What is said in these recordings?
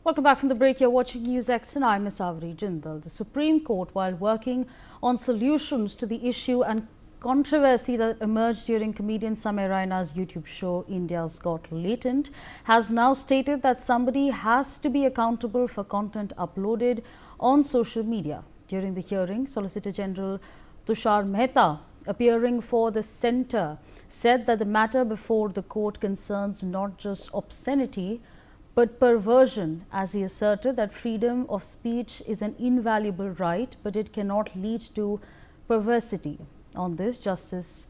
Welcome back from the break. You're watching Newsx and I'm Ms. Avri Jindal. The Supreme Court, while working on solutions to the issue and controversy that emerged during comedian Samay Raina's YouTube show India's Got Latent, has now stated that somebody has to be accountable for content uploaded on social media. During the hearing, Solicitor General Tushar Mehta, appearing for the centre, said that the matter before the court concerns not just obscenity but perversion, as he asserted that freedom of speech is an invaluable right, but it cannot lead to perversity. On this, Justice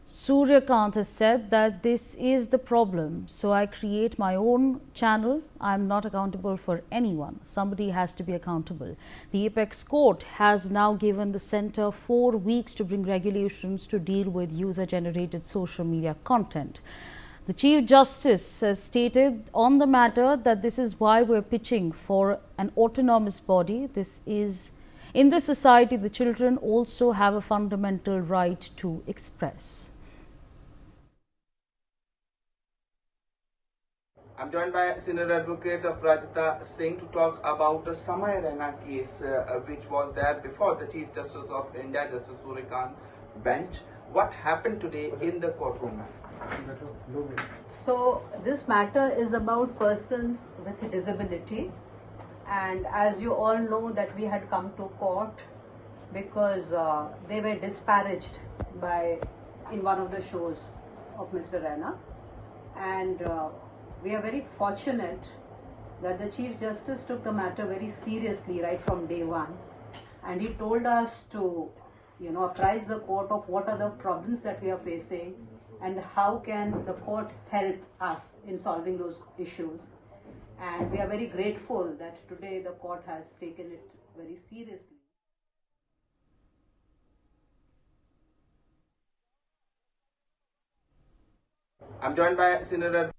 Suryakant has said that this is the problem, so I create my own channel. I am not accountable for anyone. Somebody has to be accountable. The Apex Court has now given the centre 4 weeks to bring regulations to deal with user-generated social media content. The Chief Justice has stated on the matter that this is why we're pitching for an autonomous body. In this society, the children also have a fundamental right to express. I'm joined by Senior Advocate Prajita Singh to talk about the Samay Raina case, which was there before the Chief Justice of India, Justice Suryakant bench. What happened today in the courtroom? So this matter is about persons with a disability, and as you all know that we had come to court because they were disparaged in one of the shows of Mr. Raina, and we are very fortunate that the Chief Justice took the matter very seriously right from day one, and he told us to apprise the court of what are the problems that we are facing and how can the court help us in solving those issues. And we are very grateful that today the court has taken it very seriously. I'm joined by Senior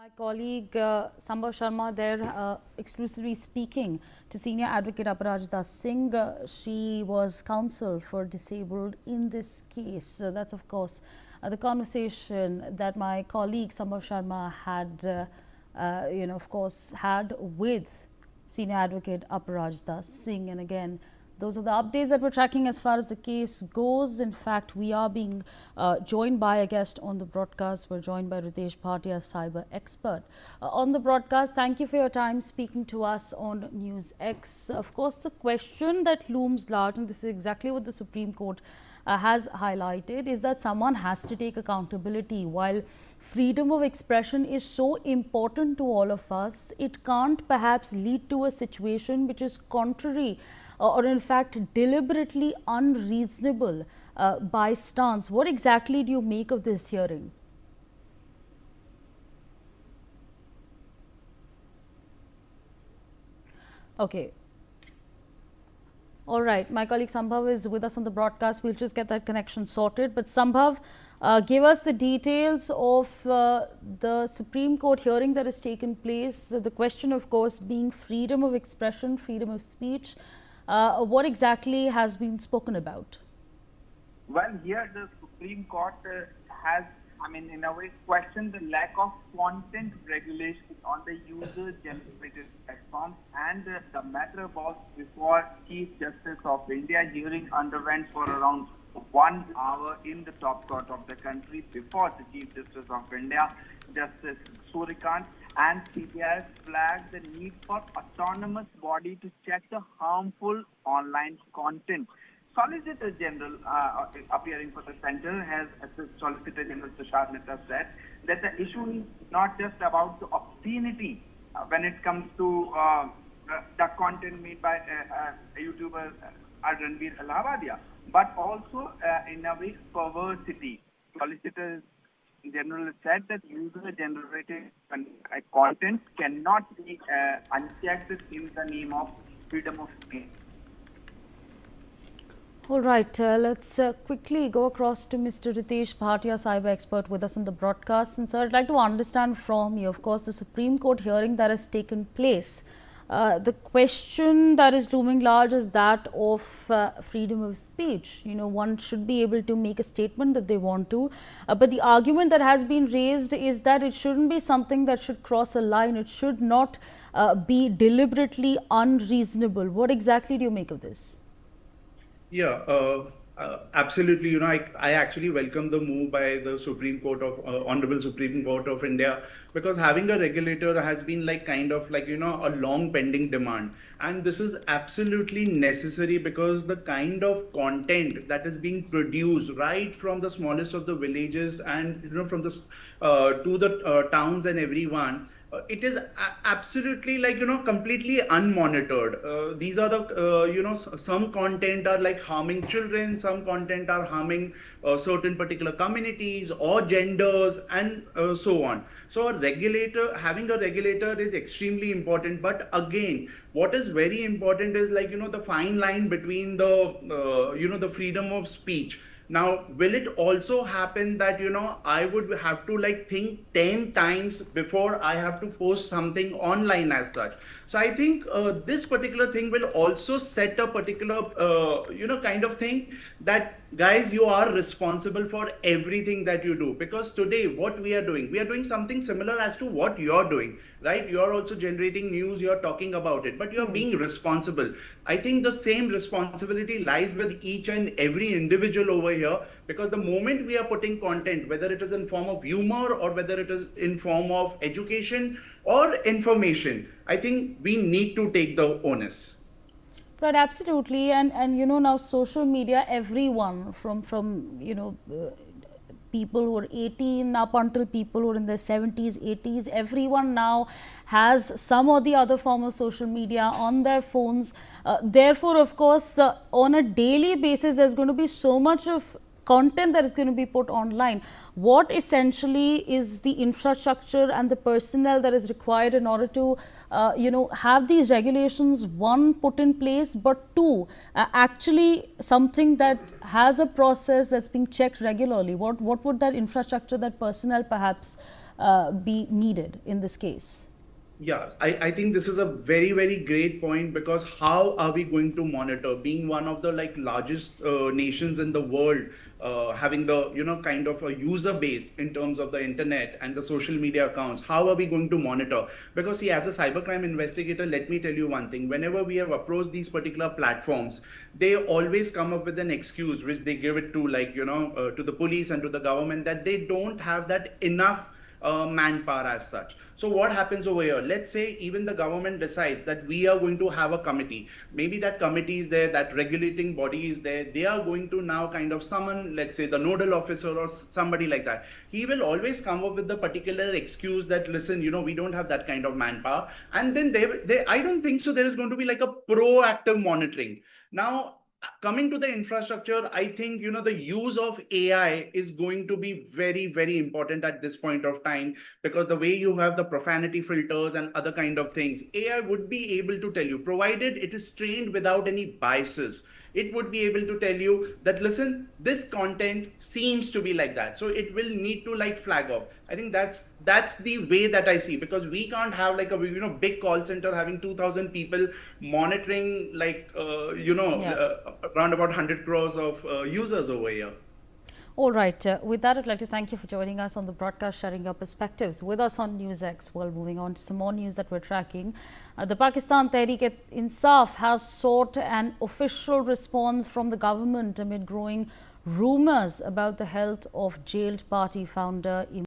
My colleague Sambhav Sharma there exclusively speaking to Senior Advocate Aparajita Singh. She was counsel for disabled in this case. That's of course the conversation that my colleague Sambhav Sharma had, of course, had with Senior Advocate Aparajita Singh. And again, those are the updates that we're tracking as far as the case goes. In fact, we are being joined by a guest on the broadcast. We're joined by Ritesh Bhatia, cyber expert on the broadcast. Thank you for your time speaking to us on Newsx. Of course, the question that looms large, and this is exactly what the Supreme Court has highlighted, is that someone has to take accountability. While freedom of expression is so important to all of us, it can't perhaps lead to a situation which is contrary or in fact deliberately unreasonable by stance. What exactly do you make of this hearing? Okay. All right. My colleague Sambhav is with us on the broadcast. We'll just get that connection sorted. But Sambhav, give us the details of the Supreme Court hearing that has taken place. The question, of course, being freedom of expression, freedom of speech. What exactly has been spoken about? Well, here the Supreme Court has, in a way, questioned the lack of content regulation on the user-generated platforms, and the matter was before Chief Justice of India. Hearing underwent for around 1 hour in the top court of the country before the Chief Justice of India, Justice Suryakant, and CBI flagged the need for autonomous body to check the harmful online content. Solicitor General appearing for the centre has, Solicitor General Tushar Mehta said that the issue is not just about the obscenity when it comes to the content made by YouTuber Ranveer Allahabadia, but also in a way perversity. Solicitor General said that user-generated content cannot be unchecked in the name of freedom of speech. All right, let's quickly go across to Mr. Ritesh Bhatia, cyber expert with us on the broadcast. And sir, I'd like to understand from you, of course, the Supreme Court hearing that has taken place the question that is looming large is that of freedom of speech. You know, one should be able to make a statement that they want to, but the argument that has been raised is that it shouldn't be something that should cross a line. It should not be deliberately unreasonable. What exactly do you make of this? Yeah, absolutely. You know, I actually welcome the move by the Supreme Court of Honorable Supreme Court of India, because having a regulator has been like kind of like, you know, a long pending demand. And this is absolutely necessary because the kind of content that is being produced right from the smallest of the villages and, you know, from the to the towns and everyone, it is absolutely like, you know, completely unmonitored. These are the you know, some content are like harming children, some content are harming certain particular communities or genders, and so on. So a regulator, having a regulator is extremely important. But again, what is very important is like, you know, the fine line between the you know, the freedom of speech. Now, will it also happen that, you know, I would have to like think 10 times before I have to post something online as such? So I think this particular thing will also set a particular, you know, kind of thing that, guys, you are responsible for everything that you do. Because today, what we are doing something similar as to what you're doing, right? You're also generating news, you're talking about it, but you're being responsible. I think the same responsibility lies with each and every individual over here, because the moment we are putting content, whether it is in form of humor or whether it is in form of education or information, I think we need to take the onus. Right, absolutely. And you know, now social media, everyone from you know, people who are 18 up until people who are in their 70s, 80s, everyone now has some or the other form of social media on their phones. Therefore, of course, on a daily basis, there's going to be so much of content that is going to be put online. What essentially is the infrastructure and the personnel that is required in order to you know, have these regulations, one, put in place, but two, actually something that has a process that's being checked regularly? What would that infrastructure, that personnel perhaps be needed in this case? Yeah, I think this is a very, very great point, because how are we going to monitor, being one of the like largest nations in the world, having the, you know, kind of a user base in terms of the internet and the social media accounts? How are we going to monitor? Because see, as a cybercrime investigator, let me tell you one thing: whenever we have approached these particular platforms, they always come up with an excuse which they give it to, like, you know, to the police and to the government, that they don't have that enough manpower as such. So what happens over here? Let's say even the government decides that we are going to have a committee. Maybe that committee is there, that regulating body is there. They are going to now kind of summon, let's say, the nodal officer or somebody like that. He will always come up with the particular excuse that, listen, you know, we don't have that kind of manpower. And then I don't think so there is going to be like a proactive monitoring. Now, coming to the infrastructure, I think, you know, the use of AI is going to be very, very important at this point of time, because the way you have the profanity filters and other kind of things, AI would be able to tell you, provided it is trained without any biases, it would be able to tell you that, listen, this content seems to be like that. So it will need to like flag off. I think that's the way that I see, because we can't have like a, you know, big call center having 2,000 people monitoring like, you know, around about 100 crores of users over here. All right. With that, I'd like to thank you for joining us on the broadcast, sharing your perspectives with us on Newsx. Well, moving on to some more news that we're tracking. The Pakistan Tehreek-e-Insaf has sought an official response from the government amid growing rumours about the health of jailed party founder